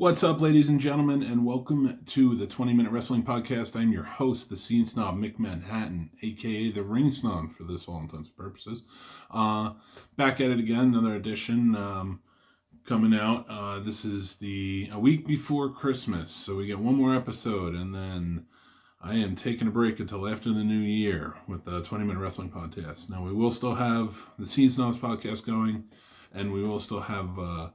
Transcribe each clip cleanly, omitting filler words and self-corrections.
What's up, ladies and gentlemen, and welcome to the 20-Minute Wrestling Podcast. I'm your host, the Scene Snob, Mick Manhattan, a.k.a. the Ring Snob, for this all intents and purposes. Back at it again, another edition coming out. This is a week before Christmas, so we get one more episode, and then I am taking a break until after the new year with the 20-Minute Wrestling Podcast. Now, we will still have the Scene Snobs podcast going, and we will still have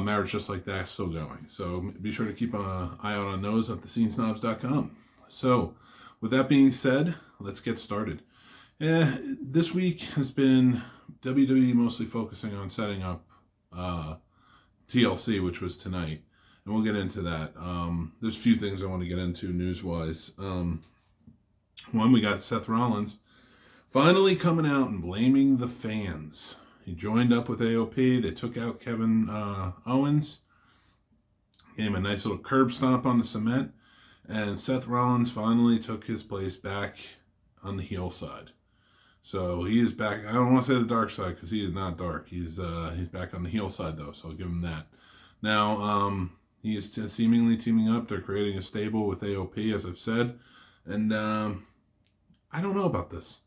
Marriage Just Like That still going. So be sure to keep an eye out on those at thescenesnobs.com. So with that being said, let's get started. This week has been WWE mostly focusing on setting up TLC, which was tonight. And we'll get into that. There's a few things I want to get into news-wise. One, we got Seth Rollins finally coming out and blaming the fans. He joined up with AOP. They took out Kevin Owens. Gave him a nice little curb stomp on the cement. And Seth Rollins finally took his place back on the heel side. So he is back. I don't want to say the dark side because he is not dark. He's back on the heel side, though, so I'll give him that. Now, he is seemingly teaming up. They're creating a stable with AOP, as I've said. And I don't know about this.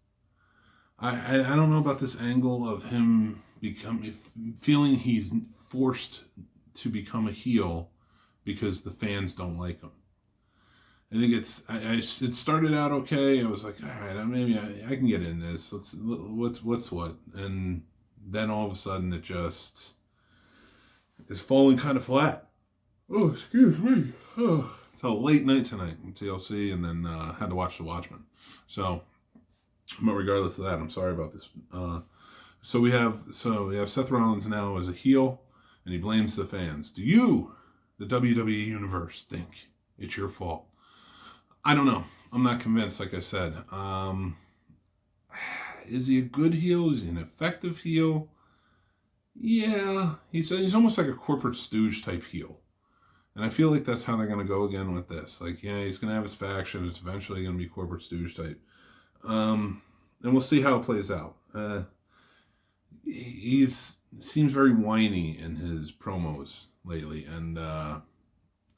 I don't know about this angle of him feeling he's forced to become a heel because the fans don't like him. I think it started out okay. I was like, all right, maybe I can get in this. What's what? And then all of a sudden it just is falling kind of flat. Oh, excuse me. Oh, it's a late night tonight in TLC, and then had to watch The Watchmen. So. But regardless of that, I'm sorry about this. So we have Seth Rollins now as a heel, and he blames the fans. Do you, the WWE Universe, think it's your fault? I don't know. I'm not convinced, like I said. Is he a good heel? Is he an effective heel? Yeah. He's almost like a corporate stooge type heel. And I feel like that's how they're going to go again with this. Like, yeah, he's going to have his faction. It's eventually going to be corporate stooge type. And we'll see how it plays out. He seems very whiny in his promos lately, and I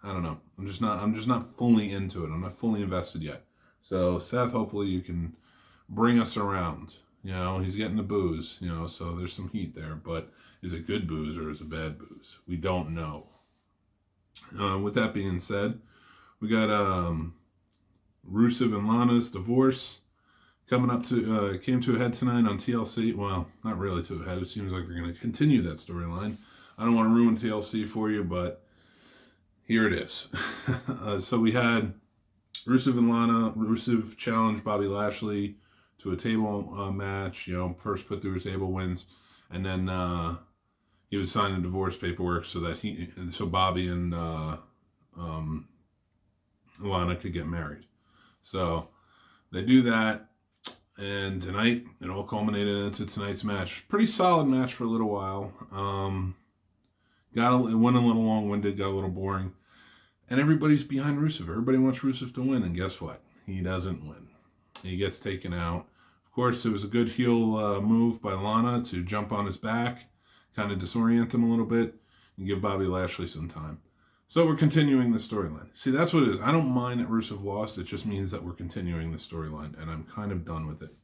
don't know. I'm just not fully into it. I'm not fully invested yet. So Seth, hopefully you can bring us around. You know, he's getting the booze. You know, so there's some heat there. But is it good booze or is it bad booze? We don't know. With that being said, we got Rusev and Lana's divorce. Coming up came to a head tonight on TLC. Well, not really to a head. It seems like they're going to continue that storyline. I don't want to ruin TLC for you, but here it is. So we had Rusev and Lana. Rusev challenged Bobby Lashley to a table match. You know, first put through a table wins, and then he would sign the divorce paperwork so Bobby and Lana could get married. So they do that. And tonight, it all culminated into tonight's match. Pretty solid match for a little while. It went a little long-winded, got a little boring. And everybody's behind Rusev. Everybody wants Rusev to win, and guess what? He doesn't win. He gets taken out. Of course, it was a good heel move by Lana to jump on his back, kind of disorient him a little bit, and give Bobby Lashley some time. So we're continuing the storyline. See, that's what it is. I don't mind that Rusev lost. It just means that we're continuing the storyline, and I'm kind of done with it.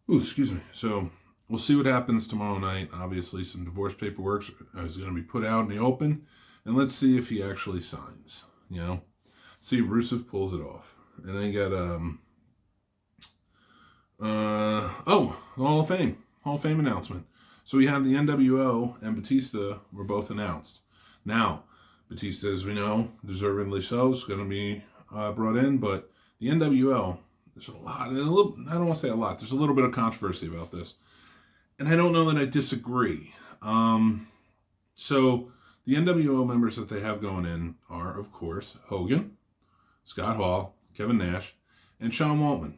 Ooh, excuse me. So we'll see what happens tomorrow night. Obviously, some divorce paperwork is going to be put out in the open, and let's see if he actually signs. You know, see if Rusev pulls it off. And then you got Hall of Fame announcement. So we have the NWO and Batista were both announced. Now, Batista, as we know, deservedly so, is going to be brought in, but the NWO, there's a lot, I don't want to say a lot, there's a little bit of controversy about this, and I don't know that I disagree. So the NWO members that they have going in are, of course, Hogan, Scott Hall, Kevin Nash, and Sean Waltman,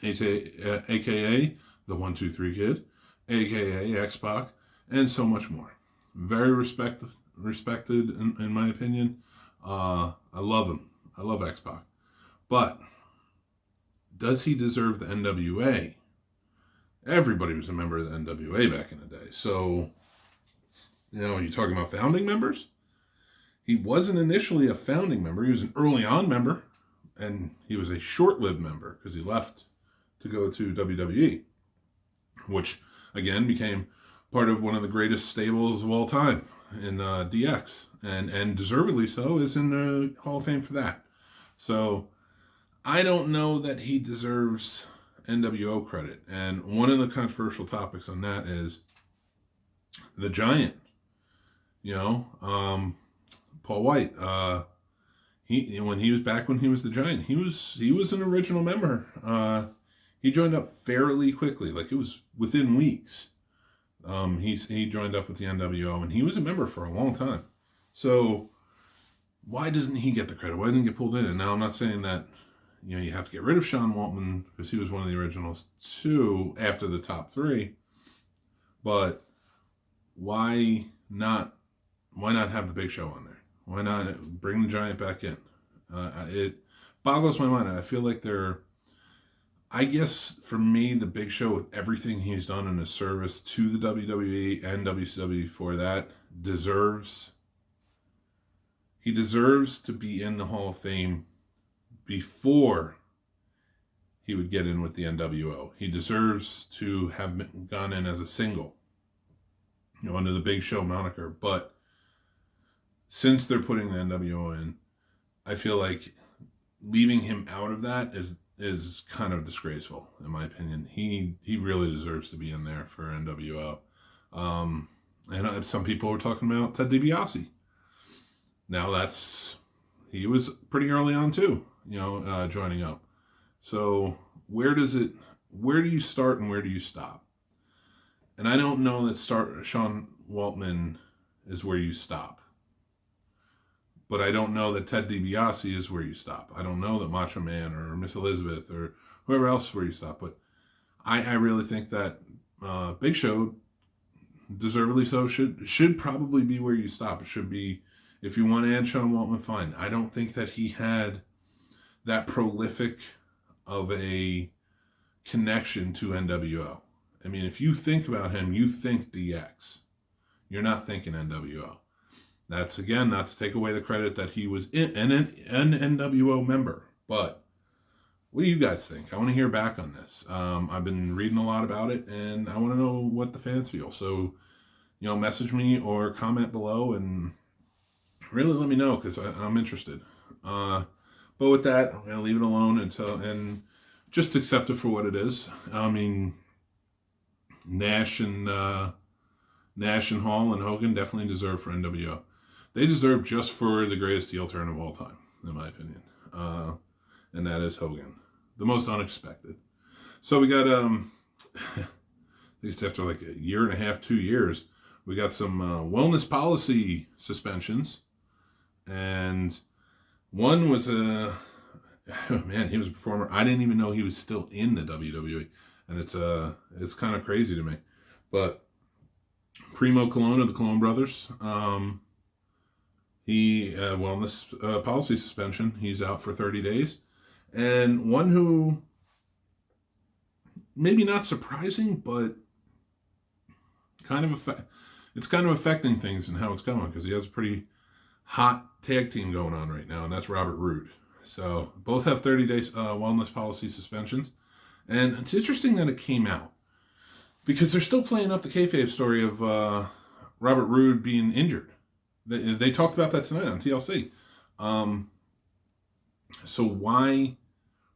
a.k.a. the 1-2-3 Kid, a.k.a. X-Pac, and so much more. Very respected in my opinion. I love him. I love X-Pac. But does he deserve the NWA? Everybody was a member of the NWA back in the day. So, you know, are you talking about founding members? He wasn't initially a founding member. He was an early on member, and he was a short-lived member because he left to go to WWE, which again became part of one of the greatest stables of all time in DX, and deservedly so, is in the Hall of Fame for that. So I don't know that he deserves NWO credit. And one of the controversial topics on that is the Giant. Paul White. When he was the Giant, he was an original member. He joined up fairly quickly, like it was within weeks. He joined up with the NWO, and he was a member for a long time. So why doesn't he get the credit? Why didn't he get pulled in? And now I'm not saying that you have to get rid of Sean Waltman because he was one of the originals too after the top three. But why not? Why not have the Big Show on there? Why not bring the Giant back in? It boggles my mind. I feel like I guess for me, the Big Show, with everything he's done in his service to the WWE and WCW for that, deserves to be in the Hall of Fame before he would get in with the NWO. He deserves to have gone in as a single, under the Big Show moniker. But since they're putting the NWO in, I feel like leaving him out of that is kind of disgraceful, in my opinion. He really deserves to be in there for NWO. And some people were talking about Ted DiBiase. Now he was pretty early on too, joining up. So where do you start and where do you stop? And I don't know that Sean Waltman is where you stop. But I don't know that Ted DiBiase is where you stop. I don't know that Macho Man or Miss Elizabeth or whoever else is where you stop. But I really think that Big Show, deservedly so, should probably be where you stop. It should be, if you want to add Sean Waltman, fine. I don't think that he had that prolific of a connection to NWO. I mean, if you think about him, you think DX. You're not thinking NWO. That's, again, not to take away the credit that he was an NWO member. But what do you guys think? I want to hear back on this. I've been reading a lot about it, and I want to know what the fans feel. So, message me or comment below and really let me know, because I'm interested. But with that, I'm going to leave it alone and just accept it for what it is. I mean, Nash and Hall and Hogan definitely deserve for NWO. They deserve just for the greatest heel turn of all time, in my opinion. And that is Hogan. The most unexpected. So we got, at least after like a year and a half, 2 years, we got some wellness policy suspensions. And one was he was a performer. I didn't even know he was still in the WWE. And it's kind of crazy to me. But Primo Colon of the Colon Brothers, he wellness policy suspension. He's out for 30 days. And one who, maybe not surprising, but it's kind of affecting things and how it's going, because he has a pretty hot tag team going on right now, and that's Robert Roode. So both have 30 days wellness policy suspensions. And it's interesting that it came out, because they're still playing up the kayfabe story of Robert Roode being injured. They talked about that tonight on TLC. So why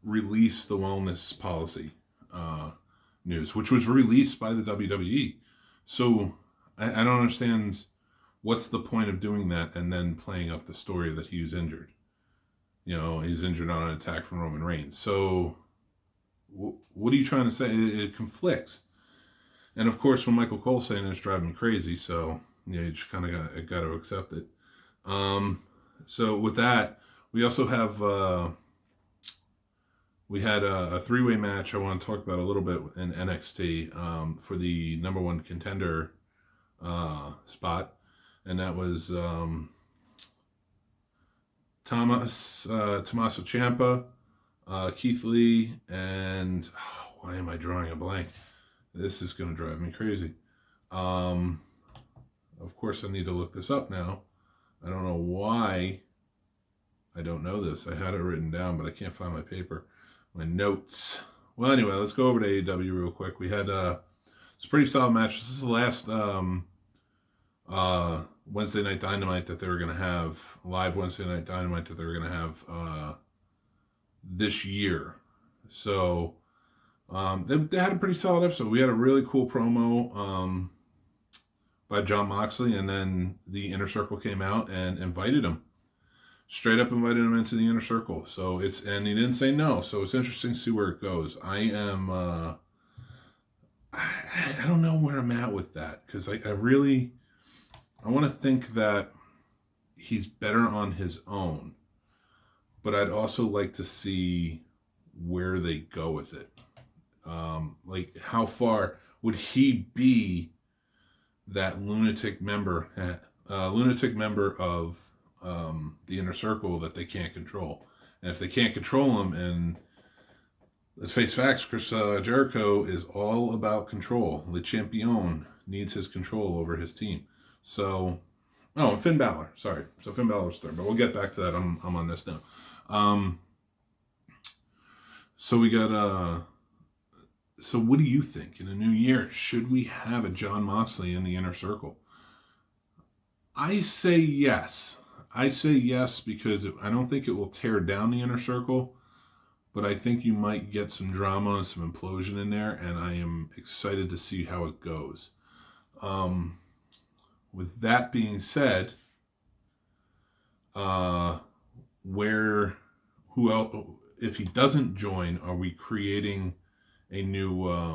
release the wellness policy news, which was released by the WWE? So I don't understand what's the point of doing that and then playing up the story that he was injured. He's injured on an attack from Roman Reigns. So what are you trying to say? It conflicts. And of course, when Michael Cole's saying it's driving me crazy, so you just kind of got to accept it. So with that, we also have we had a three-way match I want to talk about a little bit in NXT for the number one contender spot, and that was Tommaso Ciampa, Keith Lee, and why am I drawing a blank? This is going to drive me crazy. Of course, I need to look this up now. I don't know why I don't know this. I had it written down, but I can't find my paper, my notes. Well, anyway, let's go over to AEW real quick. We had it's a pretty solid match. This is the last Wednesday Night Dynamite that they were going to have, live Wednesday Night Dynamite that they were going to have this year. So they had a pretty solid episode. We had a really cool promo by Jon Moxley, and then the Inner Circle came out and invited him. Straight up invited him into the Inner Circle. So and he didn't say no. So it's interesting to see where it goes. I am, I don't know where I'm at with that, because I want to think that he's better on his own, but I'd also like to see where they go with it. Like, how far would he be that lunatic member of the Inner Circle that they can't control? And if they can't control him, and let's face facts, Chris Jericho is all about control. Le Champion needs his control over his team. So, and Finn Balor, sorry. So Finn Balor's third, but we'll get back to that. I'm on this now. So we got, so what do you think in the new year? Should we have a Jon Moxley in the Inner Circle? I say yes. I say yes because I don't think it will tear down the Inner Circle, but I think you might get some drama and some implosion in there, and I am excited to see how it goes. With that being said, who else, if he doesn't join, are we creating a new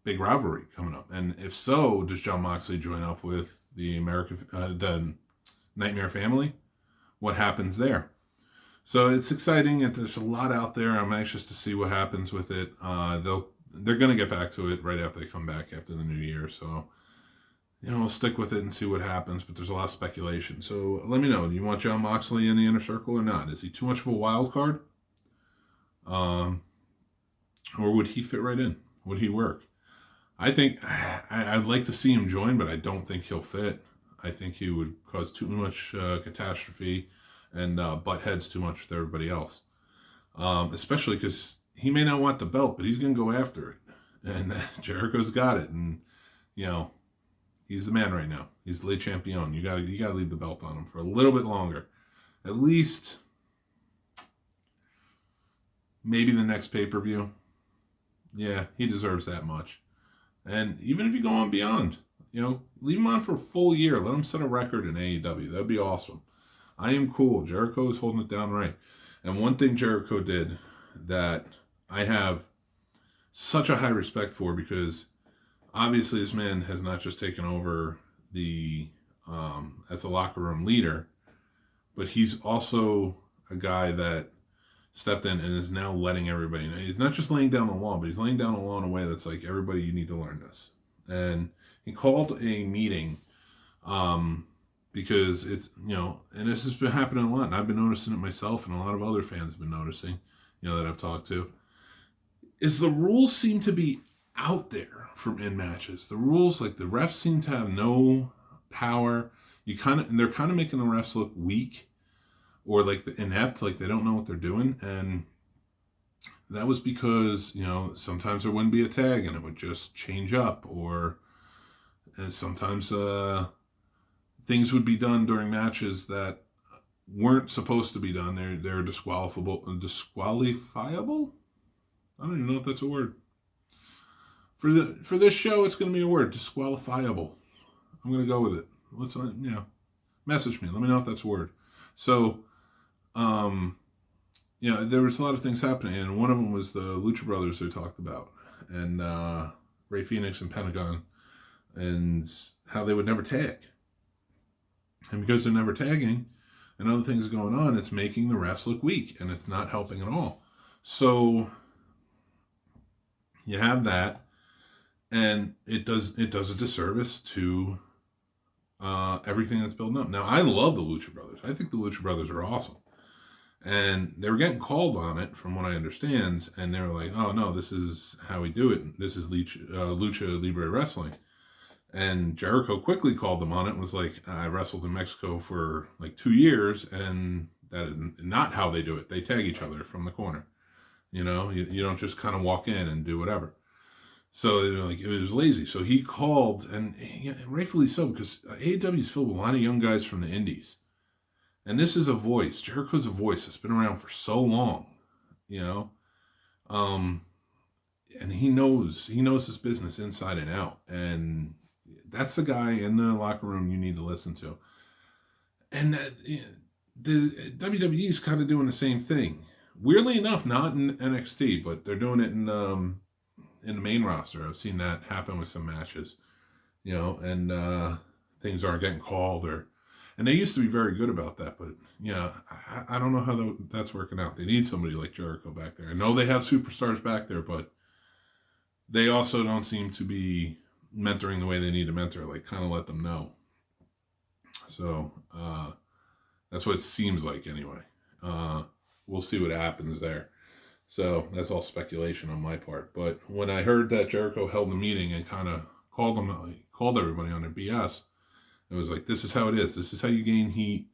big rivalry coming up? And if so, does Jon Moxley join up with the Nightmare Family? What happens there? So it's exciting, and there's a lot out there. I'm anxious to see what happens with it. They're going to get back to it right after they come back after the new year. So, we'll stick with it and see what happens, but there's a lot of speculation. So let me know, do you want Jon Moxley in the Inner Circle or not? Is he too much of a wild card? Or would he fit right in? Would he work? I think I'd like to see him join, but I don't think he'll fit. I think he would cause too much catastrophe and butt heads too much with everybody else. Especially because he may not want the belt, but he's going to go after it. And Jericho's got it. And, he's the man right now. He's Le Champion. You gotta leave the belt on him for a little bit longer. At least maybe the next pay-per-view. Yeah, he deserves that much. And even if you go on beyond, leave him on for a full year. Let him set a record in AEW. That'd be awesome. I am cool. Jericho is holding it down right. And one thing Jericho did that I have such a high respect for, because obviously this man has not just taken over as a locker room leader, but he's also a guy that stepped in and is now letting everybody know. He's not just laying down the law, but he's laying down the law in a way that's like, everybody, you need to learn this. And he called a meeting because it's, and this has been happening a lot, and I've been noticing it myself, and a lot of other fans have been noticing, that I've talked to, is the rules seem to be out there in matches. The rules, like, the refs seem to have no power. They're kind of making the refs look weak, or like inept, like they don't know what they're doing. And that was because, sometimes there wouldn't be a tag and it would just change up, and sometimes things would be done during matches that weren't supposed to be done. They're disqualifiable. I don't even know if that's a word. For this show, it's going to be a word, disqualifiable. I'm going to go with it. Message me. Let me know if that's a word. So, there was a lot of things happening, and one of them was the Lucha Brothers they talked about, and Ray Phoenix and Pentagon, and how they would never tag. And because they're never tagging, and other things are going on, it's making the refs look weak, and it's not helping at all. So you have that, and it does a disservice to everything that's building up. Now, I love the Lucha Brothers. I think the Lucha Brothers are awesome. And they were getting called on it, from what I understand, and they were like, "Oh no, this is how we do it. This is Lucha Libre Wrestling." And Jericho quickly called them on it and was like, "I wrestled in Mexico for like 2 years, and that is not how they do it. They tag each other from the corner. You don't just kind of walk in and do whatever." So like, it was lazy. So he called, and rightfully so, because AEW is filled with a lot of young guys from the indies. And this is a voice. Jericho's a voice that's been around for so long, you know. And he knows this business inside and out. And that's the guy in the locker room you need to listen to. And the WWE is kind of doing the same thing. Weirdly enough, not in NXT, but they're doing it in the main roster. I've seen that happen with some matches, and things aren't getting called, and they used to be very good about that, but I don't know how that's working out. They need somebody like Jericho back there. I know they have superstars back there, but they also don't seem to be mentoring the way they need to mentor, like kind of let them know. So that's what it seems like anyway. We'll see what happens there. So that's all speculation on my part. But when I heard that Jericho held a meeting and kind of called everybody on their BS, it was like, this is how it is. This is how you gain heat.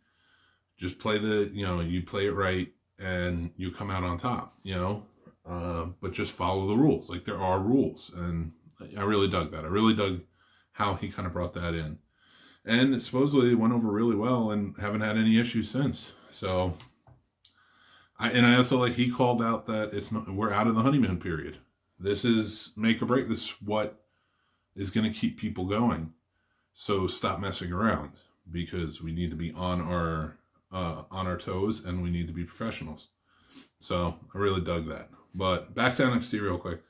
Just play you play it right and you come out on top, but just follow the rules. Like, there are rules. And I really dug that. I really dug how he kind of brought that in. And supposedly it went over really well and haven't had any issues since. So, I also like, he called out that we're out of the honeymoon period. This is make or break. This is what is going to keep people going. So stop messing around, because we need to be on our toes, and we need to be professionals. So I really dug that. But back to NXT real quick.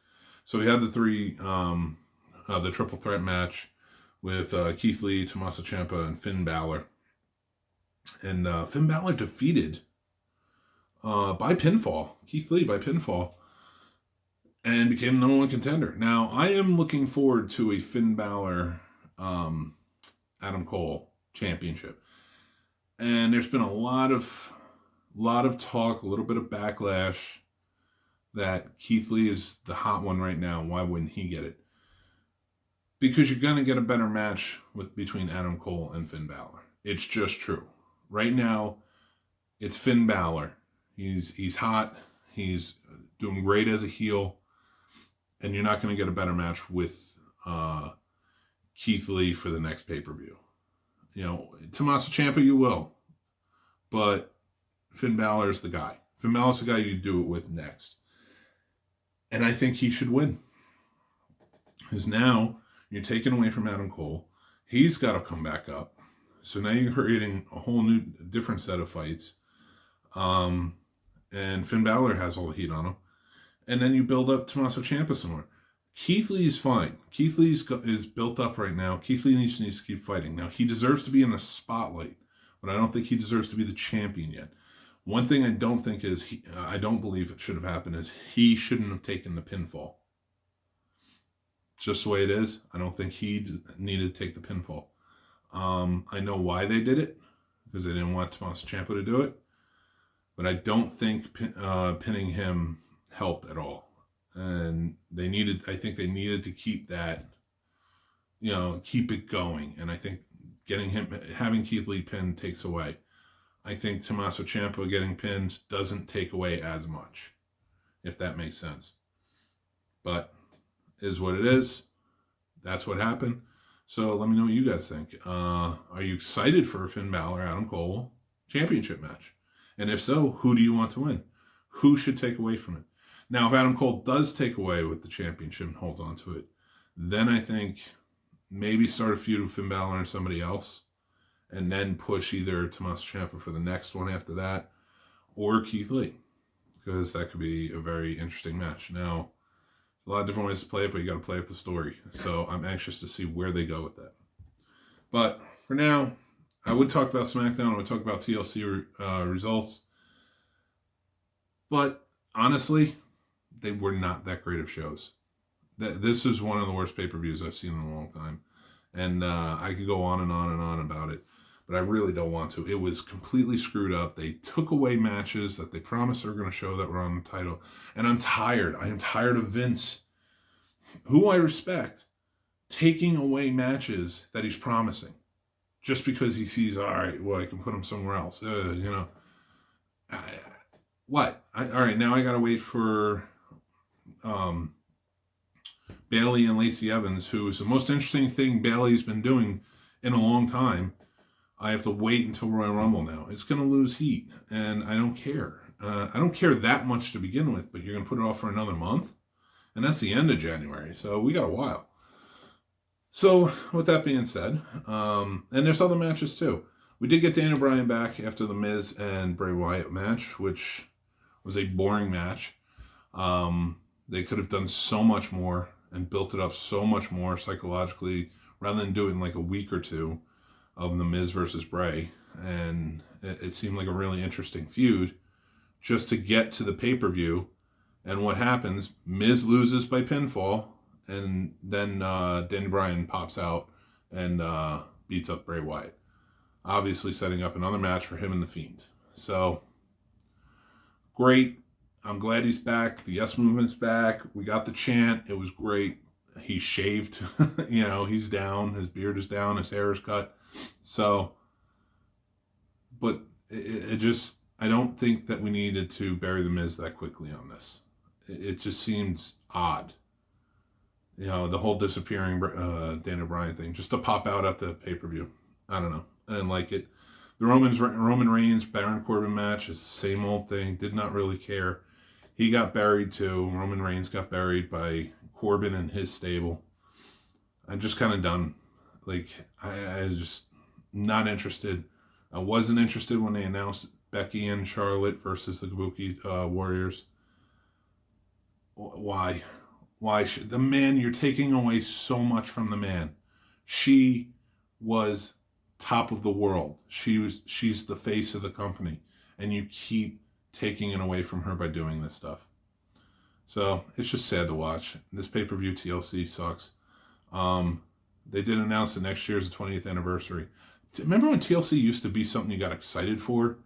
So we had the triple threat match with Keith Lee, Tommaso Ciampa, and Finn Balor. And Finn Balor defeated by pinfall, Keith Lee by pinfall, and became the number one contender. Now, I am looking forward to a Finn Balor Adam Cole championship. And there's been a lot of talk, a little bit of backlash that Keith Lee is the hot one right now. Why wouldn't he get it? Because you're going to get a better match between Adam Cole and Finn Balor. It's just true. Right now, it's Finn Balor. He's hot. He's doing great as a heel. And you're not going to get a better match with Keith Lee for the next pay-per-view. Tommaso Ciampa, you will. But Finn Balor's the guy. Finn Balor's the guy you do it with next. And I think he should win. Because now you're taking away from Adam Cole. He's got to come back up. So now you're creating a whole new, different set of fights. And Finn Balor has all the heat on him. And then you build up Tommaso Ciampa some more. Keith Lee is fine. Keith Lee is built up right now. Keith Lee needs to keep fighting. Now, he deserves to be in the spotlight, but I don't think he deserves to be the champion yet. One thing I don't think is, I don't believe it should have happened, is he shouldn't have taken the pinfall. Just the way it is. I don't think he needed to take the pinfall. I know why they did it, because they didn't want Tommaso Ciampa to do it. But I don't think pinning him helped at all. And I think they needed to keep that, keep it going. And I think having Keith Lee pinned takes away. I think Tommaso Ciampa getting pinned doesn't take away as much, if that makes sense. But is what it is. That's what happened. So let me know what you guys think. Are you excited for a Finn Balor, Adam Cole championship match? And if so, who do you want to win? Who should take away from it? Now, if Adam Cole does take away with the championship and holds on to it, then I think maybe start a feud with Finn Balor and somebody else, and then push either Tommaso Ciampa for the next one after that, or Keith Lee, because that could be a very interesting match. Now, a lot of different ways to play it, but you got to play up the story. So I'm anxious to see where they go with that. But for now, I would talk about SmackDown. I would talk about TLC results. But honestly, they were not that great of shows. This is one of the worst pay-per-views I've seen in a long time. And I could go on and on and on about it. but I really don't want to. It was completely screwed up. They took away matches that they promised they were going to show that were on the title. And I'm tired. I am tired of Vince, who I respect, taking away matches that he's promising. Just because he sees, all right, well, I can put him somewhere else. What? All right, now I got to wait for Bayley and Lacey Evans, who is the most interesting thing Bayley's been doing in a long time. I have to wait until Royal Rumble now. It's going to lose heat, and I don't care. I don't care that much to begin with, but you're going to put it off for another month? And that's the end of January, so we got a while. So, with that being said, and there's other matches too. We did get Daniel Bryan back after the Miz and Bray Wyatt match, which was a boring match. They could have done so much more and built it up so much more psychologically rather than doing like a week or two of the Miz versus Bray. And it seemed like a really interesting feud just to get to the pay-per-view. And what happens? Miz loses by pinfall, and then Daniel Bryan pops out and beats up Bray Wyatt. Obviously setting up another match for him and The Fiend. So, great. I'm glad he's back. The Yes Movement's back. We got the chant. It was great. He's shaved. He's down. His beard is down. His hair is cut. So, but it just, I don't think that we needed to bury the Miz that quickly on this. It just seems odd. The whole disappearing Daniel Bryan thing, just to pop out at the pay-per-view. I don't know. I didn't like it. The Roman Reigns, Baron Corbin match is the same old thing. Did not really care. He got buried too. Roman Reigns got buried by Corbin and his stable. I'm just kind of done. Like, I just not interested. I wasn't interested when they announced Becky and Charlotte versus the Kabuki Warriors. Why? Why should the man? You're taking away so much from the man. She was top of the world. She's the face of the company, and you keep taking it away from her by doing this stuff. So it's just sad to watch. This pay-per-view TLC sucks. They did announce that next year is the 20th anniversary. Remember when TLC used to be something you got excited for?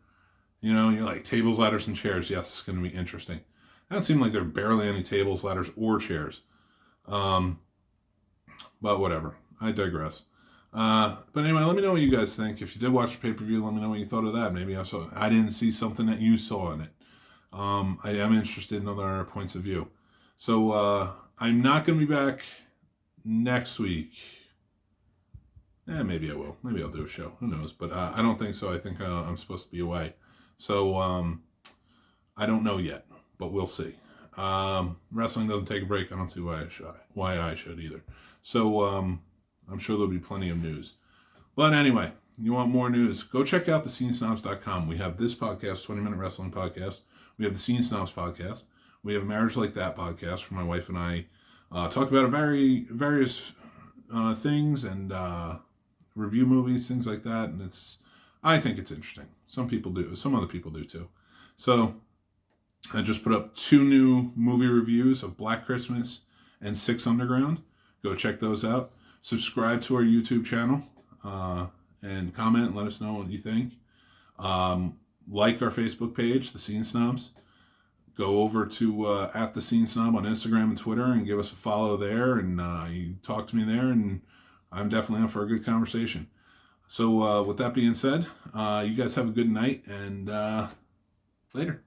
You're like tables, ladders, and chairs. Yes, it's going to be interesting. It doesn't seem like there are barely any tables, ladders, or chairs. But whatever. I digress. But anyway, let me know what you guys think. If you did watch the pay-per-view, let me know what you thought of that. Maybe I didn't see something that you saw in it. I am interested in other points of view. So I'm not going to be back next week. Maybe I will. Maybe I'll do a show. Who knows? But I don't think so. I think I'm supposed to be away. So I don't know yet, but we'll see. Wrestling doesn't take a break. I don't see why I should either. So I'm sure there'll be plenty of news. But anyway, you want more news, go check out thescenesnobs.com. We have this podcast, 20-Minute Wrestling Podcast. We have the Scene Snobs Podcast. We have a Marriage Like That podcast where my wife and I talk about various things and review movies, things like that. And I think it's interesting. Some people do. Some other people do too. So I just put up 2 new movie reviews of Black Christmas and Six Underground. Go check those out. Subscribe to our YouTube channel and comment and let us know what you think. Like our Facebook page, The Scene Snobs. Go over to at The Scene Snob on Instagram and Twitter and give us a follow there. And you talk to me there, and I'm definitely up for a good conversation. So with that being said, you guys have a good night, and later.